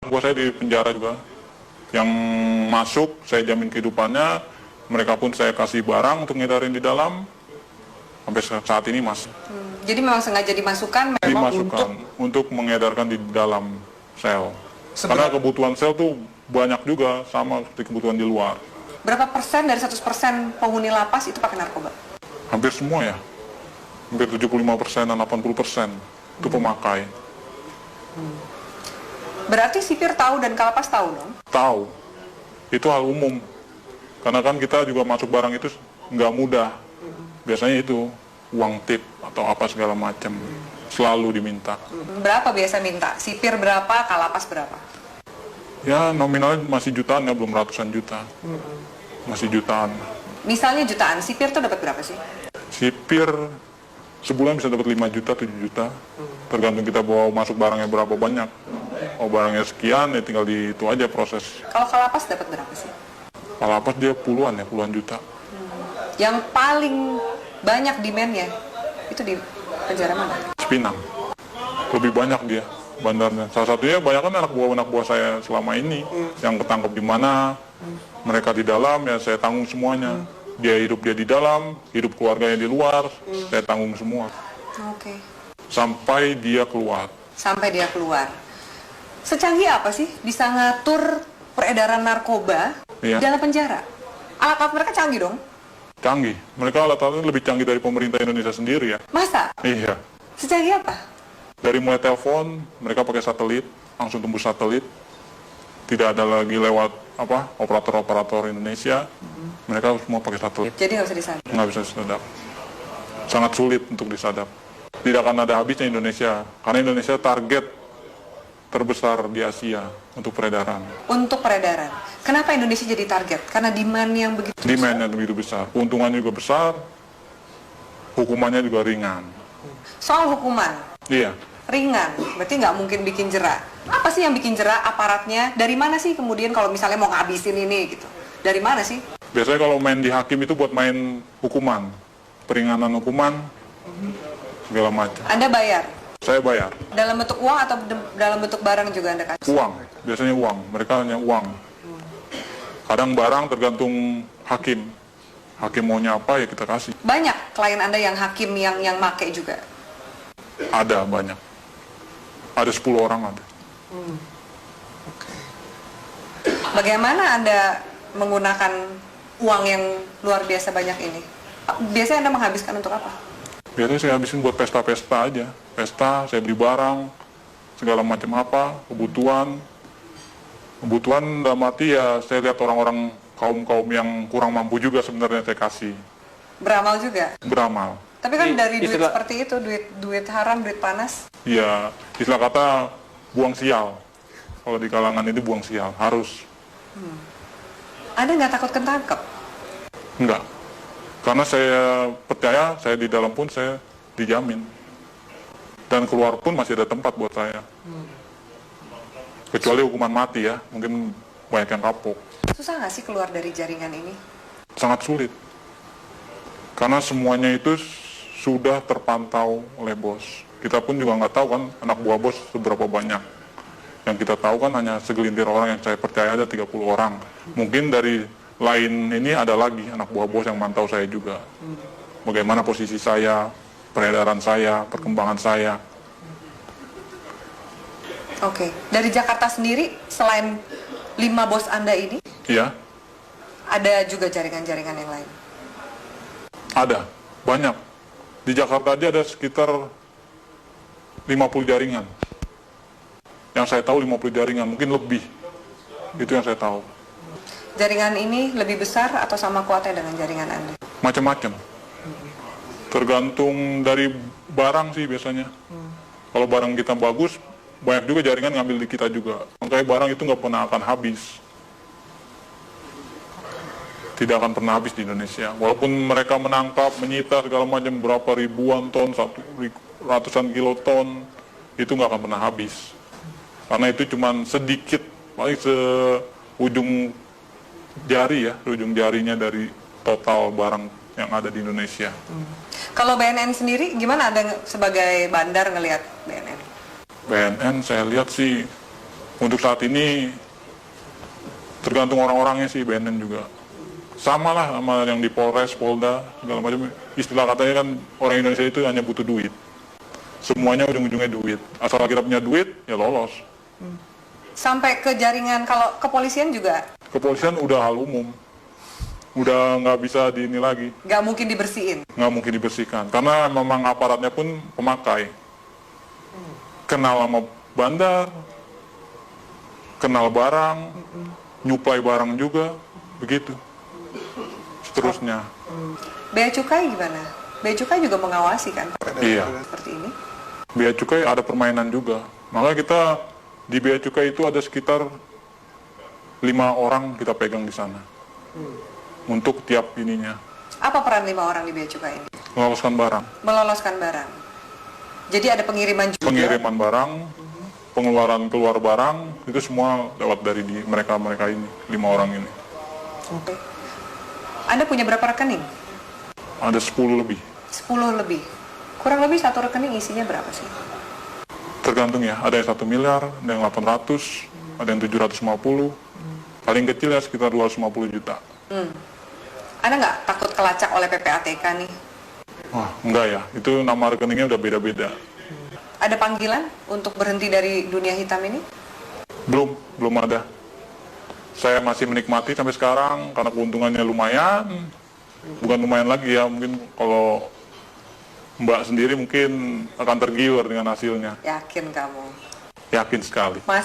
Gua saya di penjara juga. Yang masuk saya jamin kehidupannya, mereka pun saya kasih barang untuk ngedarin di dalam. Sampai saat ini masih. Jadi memang sengaja dimasukkan memang Dimasukkan untuk mengedarkan di dalam sel. Karena kebutuhan sel tuh banyak juga sama seperti kebutuhan di luar. berapa persen dari 100% penghuni lapas itu pakai narkoba? Hampir semua ya. Hampir 75%, 80% itu pemakai. Berarti sipir tahu dan kalapas tahu dong? Tahu. Itu hal umum. Karena kan kita juga masuk barang itu nggak mudah. Biasanya itu uang tip atau apa segala macam selalu diminta. Berapa biasa minta? Sipir berapa, kalapas berapa? Ya nominalnya masih jutaan ya, belum ratusan juta. Masih jutaan. Misalnya jutaan, sipir tuh dapat berapa sih? Sipir sebulan bisa dapat 5 juta, 7 juta. Tergantung kita bawa masuk barangnya berapa banyak. Oh barangnya sekian ya tinggal di itu aja proses. Kalau kalapas dapat berapa sih? Kalapas dia puluhan ya, puluhan juta. Yang paling banyak demand-nya itu di penjara mana? Cipinang. Lebih banyak dia bandarnya. Salah satunya banyak kan anak buah saya selama ini yang ketangkep di mana, mereka di dalam ya saya tanggung semuanya. Dia di dalam, hidup keluarganya di luar, saya tanggung semua. Oke. Sampai dia keluar. Sampai dia keluar. Secanggih apa sih bisa ngatur peredaran narkoba Iya. dalam penjara? Alat-alat mereka canggih dong? Canggih. Mereka alat-alatnya lebih canggih dari pemerintah Indonesia sendiri ya. Masa? Iya. Secanggih apa? Dari mulai telepon, mereka pakai satelit, langsung tembus satelit. Tidak ada lagi lewat operator-operator Indonesia. Mereka semua pakai satelit. Jadi nggak bisa disadap. Nggak bisa disadap. Sangat sulit untuk disadap. Tidak akan ada habisnya Indonesia. Karena Indonesia target terbesar di Asia untuk peredaran. Untuk peredaran. Kenapa Indonesia jadi target? Karena demand yang begitu besar. Demand-nya begitu besar. Keuntungannya juga besar. Hukumannya juga ringan. Soal hukuman, Iya. ringan. Berarti nggak mungkin bikin jera. Apa sih yang bikin jera aparatnya? Dari mana sih kemudian kalau misalnya mau ngabisin ini gitu? Dari mana sih? Biasanya kalau main di hakim itu buat main hukuman. Peringanan hukuman, segala macam. Anda bayar? Saya bayar. Dalam bentuk uang atau dalam bentuk barang juga Anda kasih? Uang, biasanya uang. Mereka hanya uang. Kadang barang tergantung hakim. Hakim maunya apa ya kita kasih. Banyak klien Anda yang hakim yang make juga? Ada banyak. Ada 10 orang ada. Bagaimana Anda menggunakan uang yang luar biasa banyak ini? Biasanya Anda menghabiskan untuk apa? Biasanya saya habisin buat pesta-pesta aja. Pesta, saya beli barang, segala macam apa, kebutuhan. Kebutuhan dalam arti ya saya lihat orang-orang kaum-kaum yang kurang mampu juga sebenarnya saya kasih. Beramal juga? Beramal. Tapi kan dari duit Istilah- seperti itu, duit haram, duit panas. Ya, istilah kata buang sial. Kalau di kalangan ini buang sial, harus. Anda nggak takut ketangkep? Enggak. Karena saya percaya, saya di dalam pun saya dijamin. Dan keluar pun masih ada tempat buat saya. Kecuali hukuman mati ya, mungkin banyak yang kapok. Susah nggak sih keluar dari jaringan ini? Sangat sulit. Karena semuanya itu sudah terpantau oleh bos. Kita pun juga nggak tahu kan anak buah bos seberapa banyak. Yang kita tahu kan hanya segelintir orang yang saya percaya ada 30 orang. Mungkin dari lain ini ada lagi anak buah bos yang mantau saya juga. Bagaimana posisi saya, peredaran saya, perkembangan saya. Oke. Dari Jakarta sendiri, selain 5 bos Anda ini, Ya, ada juga jaringan-jaringan yang lain? ada. Banyak. Di Jakarta aja ada sekitar 50 jaringan. Yang saya tahu 50 jaringan, mungkin lebih. Itu yang saya tahu. Jaringan ini lebih besar atau sama kuatnya dengan jaringan Anda? Macam-macam. Tergantung dari barang sih biasanya. Kalau barang kita bagus, banyak juga jaringan ngambil di kita juga. Makanya barang itu nggak pernah akan habis. Tidak akan pernah habis di Indonesia. Walaupun mereka menangkap, menyita segala macam berapa ribuan ton, ratusan kiloton, itu nggak akan pernah habis. Karena itu cuma sedikit, paling seujung jari ya, ujung jarinya dari total barang yang ada di Indonesia. Kalau BNN sendiri, gimana Anda sebagai bandar ngelihat BNN? BNN saya lihat sih Untuk saat ini tergantung orang-orangnya sih, BNN juga. Sama lah sama yang di Polres, Polda, segala macam. Istilah katanya kan orang Indonesia itu hanya butuh duit. Semuanya ujung-ujungnya duit. Asal kita punya duit, ya lolos. Sampai ke jaringan, kalau kepolisian juga Kepolisian udah hal umum. Udah nggak bisa di ini lagi. nggak mungkin dibersihin. Nggak mungkin dibersihkan. Karena memang aparatnya pun pemakai. Kenal sama bandar, kenal barang, nyuplai barang juga, begitu. Seterusnya. Bea Cukai gimana? Bea Cukai juga mengawasi kan Iya. seperti ini? Bea Cukai ada permainan juga. Makanya kita di Bea Cukai itu ada sekitar 5 orang kita pegang di sana. Untuk tiap ininya. Apa peran 5 orang di Bea Cukai ini? Meloloskan barang. Meloloskan barang. Jadi ada pengiriman juga. Pengiriman barang, pengeluaran keluar barang, itu semua lewat dari mereka ini, 5 orang ini. Oke. Anda punya berapa rekening? Ada 10 lebih. 10 lebih. Kurang lebih satu rekening isinya berapa sih? Tergantung ya, ada yang 1 miliar, ada yang 800, ada yang 750. Paling kecil ya sekitar 250 juta. Anda nggak takut kelacak oleh PPATK nih? Wah, enggak ya, itu nama rekeningnya udah beda-beda. Ada panggilan untuk berhenti dari dunia hitam ini? Belum ada. Saya masih menikmati sampai sekarang karena keuntungannya lumayan. Bukan lumayan lagi ya, mungkin kalau Mbak sendiri mungkin akan tergiur dengan hasilnya. Yakin kamu? Yakin sekali. Mas